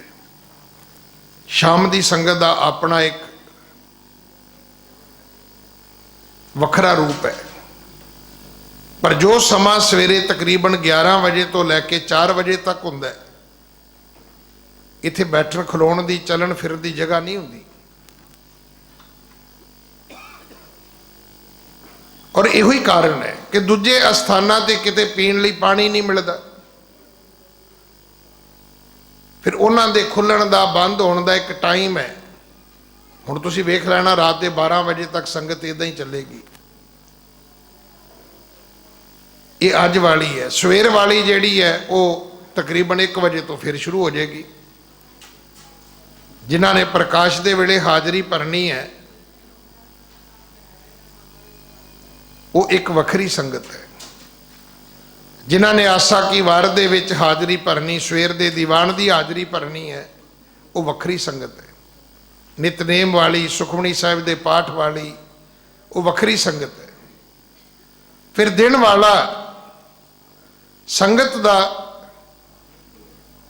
शाम की संगत का अपना एक वखरा रूप है। पर जो समा सवेरे तकरीबन 11 बजे तो लैके 4 बजे तक हुंदा है, इत्थे बैठण खलोण की चलन फिरन की जगह नहीं हुंदी। और इहो ही कारण है कि दूजे अस्थानां ते किते पीण लई पानी नहीं मिलता, फिर उन्हां दे खुलण दा बंद होण दा एक टाइम है। हुण तुसीं वेख लेना रात के 12 बजे तक संगत इदां ही चलेगी। ये अज वाली है। सवेर वाली जिहड़ी है वो तकरीबन 1 बजे तो फिर शुरू हो जाएगी। जिन्हां ने प्रकाश दे वेले हाज़री भरनी है वो एक वखरी संगत है। जिन्हां ने आसा की वार दे विच हाज़री भरनी, सवेर दे दीवान की हाज़री भरनी है, वो वखरी संगत है। नितनेम वाली, सुखमनी साहिब दे पाठ वाली, वो वखरी संगत है। फिर दिन वाला संगत दा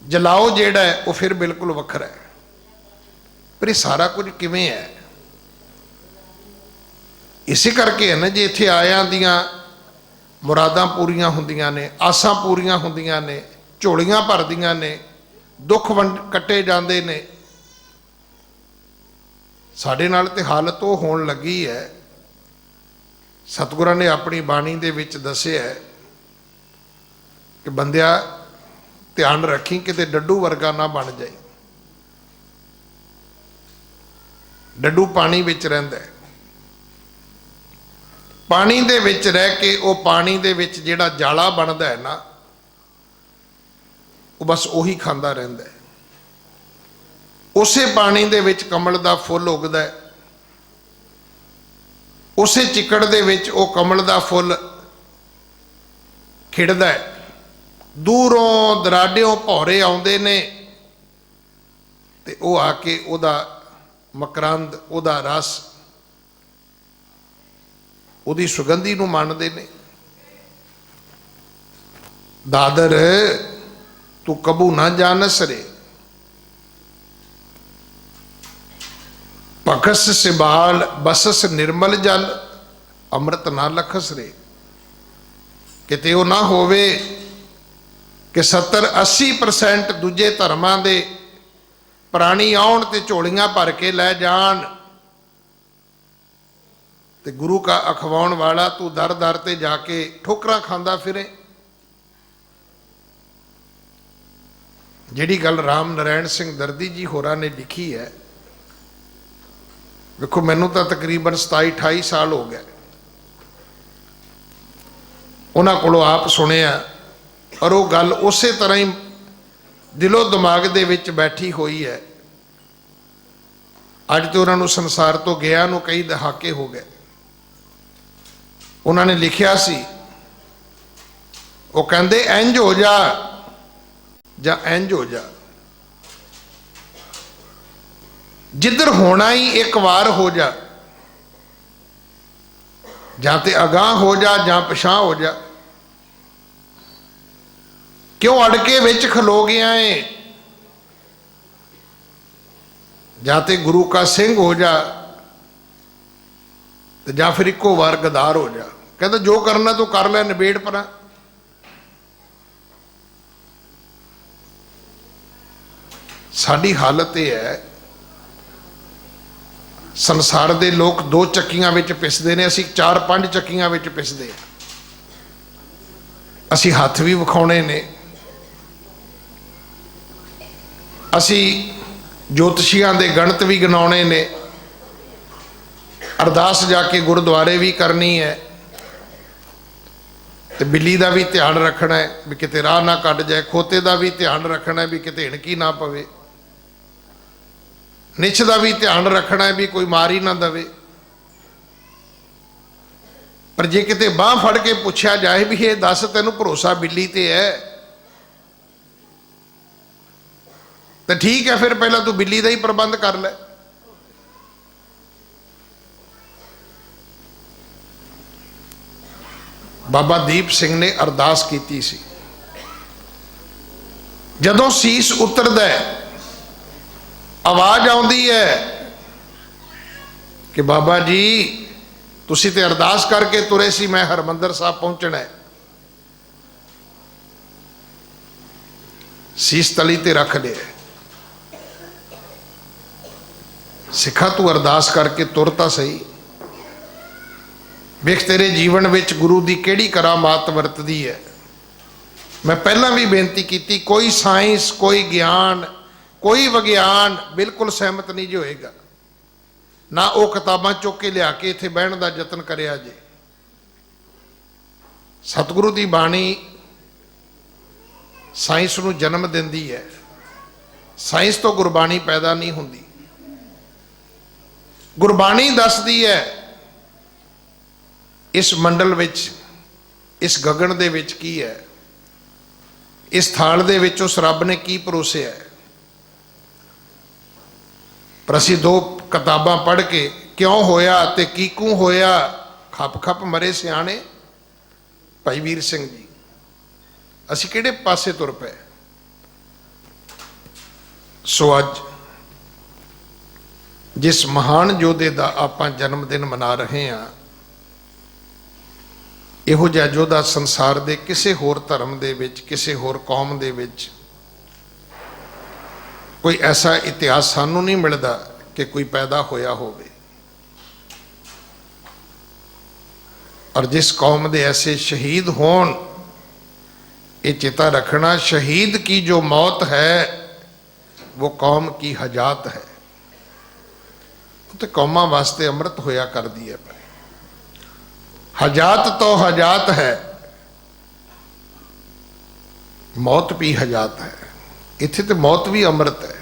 जलाओ जिहड़ा है वो फिर बिल्कुल वखरा है। पर ये सारा कुछ किवें है? इसे करके है ना जी, इत्थे आयां दियां मुरादां पूरीआं हुंदियां ने, आसां पूरीआं हुंदियां ने, झोलियां भरदियां ने, दुख कट्टे जांदे ने। साडे नाल ते हालत वो होण लगी है। सतगुरां ने अपनी बाणी दे विच दस्सिआ है कि बंदिया ध्यान रखी किते डड्डू वर्गा ना बन जाए। डड्डू पानी विच रहिंदा है, पानी दे विच रह के वो पानी दे विच जिहड़ा जाला बनदा है ना, वो बस उही खांदा रहिंदा है। उसे पानी दे विच कमल दा फुल उगदा है, उसे चिकड़ दे विच वो कमल दा फुल खिड़दा है। दूरों दराडियों भौरे आउंदे ने ते वो आके उहदा मकरंद, उहदा रस, उहदी सुगंधी नूं माणदे ने। दादर तू कबू ना जानस रे, पखस सिबाल बसस निर्मल जल, अमृत ना लखस रे। किते वो ना होवे कि 70-80% दूजे धर्मां दे प्राणी आउण ते झोलियां भर के लै जाण ते गुरु का अखवाउण वाला तू दर दर ते जाके ठोकरां खांदा फिरे। जिहड़ी गल राम नारायण सिंह दर्दी जी होरां ने लिखी है, देखो मैनू तो तकरीबन 27-28 साल हो गए उन्हां कोलों आप सुनिया, और वो गल उस तरह ही दिलों दिमाग दे विच बैठी हुई है ਅੱਜ ਤੇ ਉਹਨਾਂ ਨੂੰ ਸੰਸਾਰ ਤੋਂ ਗਿਆ ਨੂੰ ਕਈ ਦਹਾਕੇ ਹੋ ਗਏ। ਉਹਨਾਂ ਨੇ ਲਿਖਿਆ ਸੀ, ਉਹ ਕਹਿੰਦੇ ਇੰਜ ਹੋ ਜਾ ਜਾਂ ਇੰਜ ਹੋ ਜਾ, ਜਿੱਧਰ ਹੋਣਾ ਹੀ ਇੱਕ ਵਾਰ ਹੋ ਜਾ, ਜਾਂ ਤੇ ਅਗਾਂਹ ਹੋ ਜਾ ਜਾਂ ਪਿਛਾਂ ਹੋ ਜਾ। ਕਿਉਂ ਅੜਕੇ ਵਿੱਚ ਖਲੋ ਗਿਆ ਏ? ਜਾਂ ਤੇ ਗੁਰੂ ਕਾ ਸਿੰਘ ਹੋ ਜਾ ਤੇ ਜਾਂ ਫਿਰ ਇੱਕੋ ਵਾਰ ਗਦਾਰ ਹੋ ਜਾ। ਕਹਿੰਦਾ ਜੋ ਕਰਨਾ ਤੂੰ ਕਰ ਲੈ, ਨਿਬੇੜ ਪਰਾਂ। ਸਾਡੀ ਹਾਲਤ ਇਹ ਹੈ, ਸੰਸਾਰ ਦੇ ਲੋਕ 2 ਚੱਕੀਆਂ ਵਿੱਚ ਪਿਸਦੇ ਨੇ, ਅਸੀਂ 4-5 ਚੱਕੀਆਂ ਵਿੱਚ ਪਿਸਦੇ ਹਾਂ। ਅਸੀਂ ਹੱਥ ਵੀ ਵਿਖਾਉਣੇ ਨੇ, ਅਸੀਂ ਜੋਤਸ਼ੀਆਂ ਦੇ ਗਣਿਤ ਵੀ ਗਿਣਾਉਣੇ ਨੇ, ਅਰਦਾਸ ਜਾ ਕੇ ਗੁਰਦੁਆਰੇ ਵੀ ਕਰਨੀ ਹੈ, ਤੇ ਬਿੱਲੀ ਦਾ ਵੀ ਧਿਆਨ ਰੱਖਣਾ ਹੈ ਵੀ ਕਿਤੇ ਰਾਹ ਨਾ ਕੱਢ ਜਾਏ, ਖੋਤੇ ਦਾ ਵੀ ਧਿਆਨ ਰੱਖਣਾ ਵੀ ਕਿਤੇ ਹਿਣਕੀ ਨਾ ਪਵੇ, ਨਿੱਛ ਦਾ ਵੀ ਧਿਆਨ ਰੱਖਣਾ ਹੈ ਵੀ ਕੋਈ ਮਾਰ ਹੀ ਨਾ ਦਵੇ। ਪਰ ਜੇ ਕਿਤੇ ਬਾਂਹ ਫੜ ਕੇ ਪੁੱਛਿਆ ਜਾਏ ਵੀ ਇਹ ਦੱਸ ਤੈਨੂੰ ਭਰੋਸਾ ਬਿੱਲੀ ਤੇ ਹੈ, ਤਾਂ ਠੀਕ ਹੈ, ਫਿਰ ਪਹਿਲਾਂ ਤੂੰ ਬਿੱਲੀ ਦਾ ਹੀ ਪ੍ਰਬੰਧ ਕਰ ਲੈ। ਬਾਬਾ ਦੀਪ ਸਿੰਘ ਨੇ ਅਰਦਾਸ ਕੀਤੀ ਸੀ, ਜਦੋਂ ਸੀਸ ਉਤਰਦਾ ਆਵਾਜ਼ ਆਉਂਦੀ ਹੈ ਕਿ ਬਾਬਾ ਜੀ ਤੁਸੀਂ ਤੇ ਅਰਦਾਸ ਕਰਕੇ ਤੁਰੇ ਸੀ, ਮੈਂ ਹਰਿਮੰਦਰ ਸਾਹਿਬ ਪਹੁੰਚਣਾ ਹੈ। ਸੀਸ ਤਲੀ ਤੇ ਰੱਖ ਲਿਆ, ਸਿੱਖਾ ਤੂੰ ਅਰਦਾਸ ਕਰਕੇ ਤੁਰ ਤਾਂ ਸਹੀ। ਵੇਖ ਤੇਰੇ ਜੀਵਨ ਵਿੱਚ ਗੁਰੂ ਦੀ ਕਿਹੜੀ ਕਰਾਮਾਤ ਵਰਤਦੀ ਹੈ। ਮੈਂ ਪਹਿਲਾਂ ਵੀ ਬੇਨਤੀ ਕੀਤੀ, ਕੋਈ ਸਾਇੰਸ, ਕੋਈ ਗਿਆਨ, ਕੋਈ ਵਿਗਿਆਨ ਬਿਲਕੁਲ ਸਹਿਮਤ ਨਹੀਂ ਜੀ ਹੋਏਗਾ, ਨਾ ਉਹ ਕਿਤਾਬਾਂ ਚੁੱਕ ਕੇ ਲਿਆ ਕੇ ਇੱਥੇ ਬਹਿਣ ਦਾ ਯਤਨ ਕਰਿਆ ਜੇ। ਸਤਿਗੁਰੂ ਦੀ ਬਾਣੀ ਸਾਇੰਸ ਨੂੰ ਜਨਮ ਦਿੰਦੀ ਹੈ, ਸਾਇੰਸ ਤੋਂ ਗੁਰਬਾਣੀ ਪੈਦਾ ਨਹੀਂ ਹੁੰਦੀ। ਗੁਰਬਾਣੀ ਦੱਸਦੀ ਹੈ ਇਸ ਮੰਡਲ ਵਿੱਚ, ਇਸ ਗਗਨ ਦੇ ਵਿੱਚ ਕੀ ਹੈ, ਇਸ ਥਾਲ ਦੇ ਵਿੱਚ ਉਸ ਰੱਬ ਨੇ ਕੀ ਪਰੋਸਿਆ ਹੈ। ਪਰ ਅਸੀਂ 2 ਕਿਤਾਬਾਂ ਪੜ੍ਹ ਕੇ ਕਿਉਂ ਹੋਇਆ ਤੇ ਕਿਉਂ ਹੋਇਆ, ਖੱਪ ਖੱਪ ਮਰੇ ਸਿਆਣੇ ਭਾਈ ਵੀਰ ਸਿੰਘ ਜੀ, ਅਸੀਂ ਕਿਹੜੇ ਪਾਸੇ ਤੁਰ ਪਏ। ਸੋ ਅੱਜ ਜਿਸ ਮਹਾਨ ਯੋਧੇ ਦਾ ਆਪਾਂ ਜਨਮ ਦਿਨ ਮਨਾ ਰਹੇ ਹਾਂ, ਇਹੋ ਜਿਹਾ ਯੋਧਾ ਸੰਸਾਰ ਦੇ ਕਿਸੇ ਹੋਰ ਧਰਮ ਦੇ ਵਿੱਚ, ਕਿਸੇ ਹੋਰ ਕੌਮ ਦੇ ਵਿੱਚ ਕੋਈ ਐਸਾ ਇਤਿਹਾਸ ਸਾਨੂੰ ਨਹੀਂ ਮਿਲਦਾ ਕਿ ਕੋਈ ਪੈਦਾ ਹੋਇਆ ਹੋਵੇ। ਔਰ ਜਿਸ ਕੌਮ ਦੇ ਐਸੇ ਸ਼ਹੀਦ ਹੋਣ, ਇਹ ਚੇਤਾ ਰੱਖਣਾ, शहीद की जो मौत है वो कौम की हजात है। तो कौमां वास्ते अमृत होया कर दी है। हजात तो हजात है, मौत भी हजात है। इत्थे तो मौत भी अमृत है।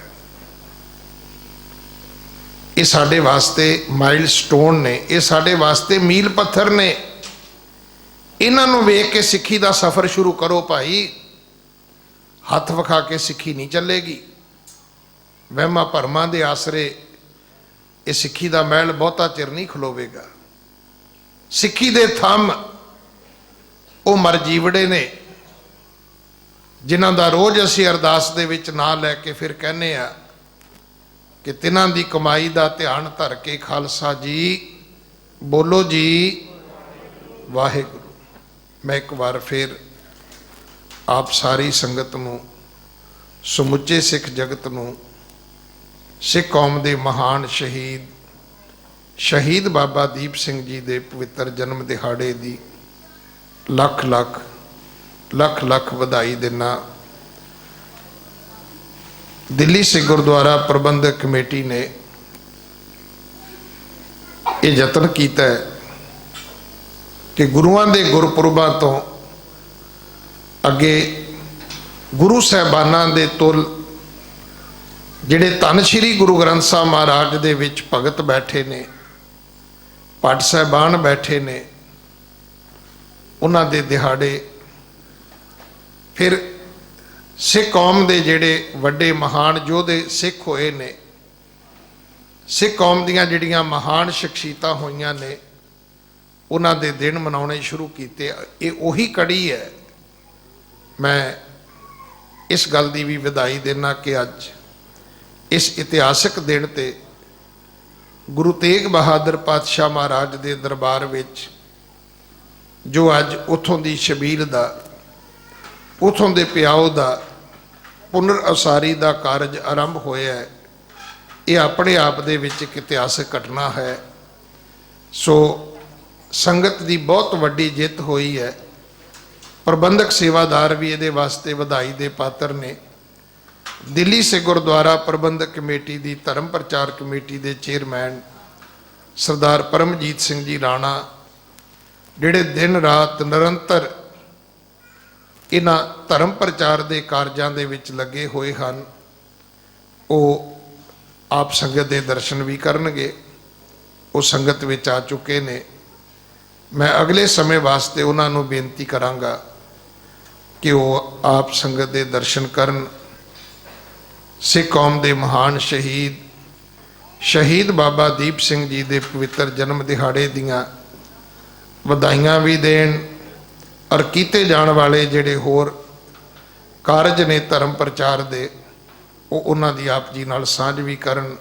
ये साडे वास्ते माइल स्टोन ने, ये साडे वास्ते मील पत्थर ने। इन्हां नूं वेख के सिੱਖੀ ਦਾ सफ़र शुरू करो भाई। हथ विखा के सिੱਖੀ नहीं चलेगी। वहमां भरमां दे आसरे ये सिੱਖੀ ਦਾ महल बहुता चिर नहीं खलोवेगा। सिੱਖੀ दे थंम वो मरजीवड़े ने जिन्हां दा रोज़ असीं अरदास दे विच नां लैके फिर कहने आ कि तिन्हां दी कमाई दा ध्यान धर के खालसा जी बोलो जी वाहिगुरू। मैं एक बार फिर आप सारी संगत नूं, समुचे सिख जगत नूं, सिख कौम दे महान शहीद शहीद बाबा दीप सिंह जी दे पवित्र जन्म दिहाड़े दी लख लख लख लख बधाई देना। दिल्ली सिख गुरुद्वारा प्रबंधक कमेटी ने ये यतन किया है कि गुरुआं दे गुरपुरबां तो अगे गुरु साहबानां दे तुल ਜਿਹੜੇ ਧੰਨ ਸ਼੍ਰੀ ਗੁਰੂ ਗ੍ਰੰਥ ਸਾਹਿਬ ਮਹਾਰਾਜ ਦੇ ਵਿੱਚ ਭਗਤ ਬੈਠੇ ਨੇ, ਭੱਟ ਸਾਹਿਬਾਨ ਬੈਠੇ ਨੇ, ਉਹਨਾਂ ਦੇ ਦਿਹਾੜੇ, ਫਿਰ ਸਿੱਖ ਕੌਮ ਦੇ ਜਿਹੜੇ ਵੱਡੇ ਮਹਾਨ ਯੋਧੇ ਸਿੱਖ ਹੋਏ ਨੇ, ਸਿੱਖ ਕੌਮ ਦੀਆਂ ਜਿਹੜੀਆਂ ਮਹਾਨ ਸ਼ਖਸੀਅਤਾਂ ਹੋਈਆਂ ਨੇ, ਉਹਨਾਂ ਦੇ ਦਿਨ ਮਨਾਉਣੇ ਸ਼ੁਰੂ ਕੀਤੇ। ਇਹ ਉਹੀ ਕੜੀ ਹੈ। ਮੈਂ ਇਸ ਗੱਲ ਦੀ ਵੀ ਵਧਾਈ ਦੇਣਾ ਕਿ ਅੱਜ ਇਸ ਇਤਿਹਾਸਕ ਦਿਨ ਤੇ ਗੁਰੂ ਤੇਗ ਬਹਾਦਰ ਪਾਤਸ਼ਾਹ ਮਹਾਰਾਜ ਦੇ ਦਰਬਾਰ ਵਿੱਚ ਜੋ ਅੱਜ ਉਥੋਂ ਦੀ ਸ਼ਬੀਲ ਦਾ, ਉਥੋਂ ਦੇ ਪਿਆਓ ਦਾ ਪੁਨਰ ਉਸਾਰੀ ਦਾ ਕਾਰਜ ਆਰੰਭ ਹੋਇਆ ਹੈ, ਇਹ ਆਪਣੇ ਆਪ ਦੇ ਵਿੱਚ ਇੱਕ ਇਤਿਹਾਸਕ ਘਟਨਾ ਹੈ। ਸੋ ਸੰਗਤ ਦੀ ਬਹੁਤ ਵੱਡੀ ਜਿੱਤ ਹੋਈ ਹੈ। ਪ੍ਰਬੰਧਕ ਸੇਵਾਦਾਰ ਵੀ ਇਹਦੇ ਵਾਸਤੇ ਵਧਾਈ ਦੇ ਪਾਤਰ ਨੇ। ਦਿੱਲੀ ਸੇ ਗੁਰਦੁਆਰਾ ਪ੍ਰਬੰਧਕ ਕਮੇਟੀ ਦੀ ਧਰਮ ਪ੍ਰਚਾਰ ਕਮੇਟੀ ਦੇ ਚੇਅਰਮੈਨ ਸਰਦਾਰ ਪਰਮਜੀਤ ਸਿੰਘ ਜੀ ਰਾਣਾ, ਜਿਹੜੇ ਦਿਨ ਰਾਤ ਨਿਰੰਤਰ ਇਹਨਾਂ ਧਰਮ ਪ੍ਰਚਾਰ ਦੇ ਕਾਰਜਾਂ ਦੇ ਵਿੱਚ ਲੱਗੇ ਹੋਏ ਹਨ, ਉਹ ਆਪ ਸੰਗਤ ਦੇ ਦਰਸ਼ਨ ਵੀ ਕਰਨਗੇ। ਉਹ ਸੰਗਤ ਵਿੱਚ ਆ ਚੁੱਕੇ ਨੇ। ਮੈਂ ਅਗਲੇ ਸਮੇਂ ਵਾਸਤੇ ਉਹਨਾਂ ਨੂੰ ਬੇਨਤੀ ਕਰਾਂਗਾ ਕਿ ਉਹ ਆਪ ਸੰਗਤ ਦੇ ਦਰਸ਼ਨ ਕਰਨ। ਸਿੱਖ ਕੌਮ ਦੇ ਮਹਾਨ ਸ਼ਹੀਦ ਬਾਬਾ ਦੀਪ ਸਿੰਘ ਜੀ ਦੇ ਪਵਿੱਤਰ ਜਨਮ ਦਿਹਾੜੇ ਦੀਆਂ ਵਧਾਈਆਂ ਵੀ ਦੇਣ, ਔਰ ਕੀਤੇ ਜਾਣ ਵਾਲੇ ਜਿਹੜੇ ਹੋਰ ਕਾਰਜ ਨੇ ਧਰਮ ਪ੍ਰਚਾਰ ਦੇ, ਉਹ ਉਹਨਾਂ ਦੀ ਆਪ ਜੀ ਨਾਲ ਸਾਂਝ ਵੀ ਕਰਨ।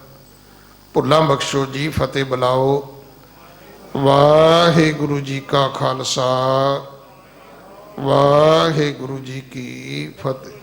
ਭੁੱਲਾਂ ਬਖਸ਼ੋ ਜੀ, ਫਤਿਹ ਬੁਲਾਓ। ਵਾਹਿਗੁਰੂ ਜੀ ਕਾ ਖਾਲਸਾ, ਵਾਹਿਗੁਰੂ ਜੀ ਕੀ ਫਤਿਹ।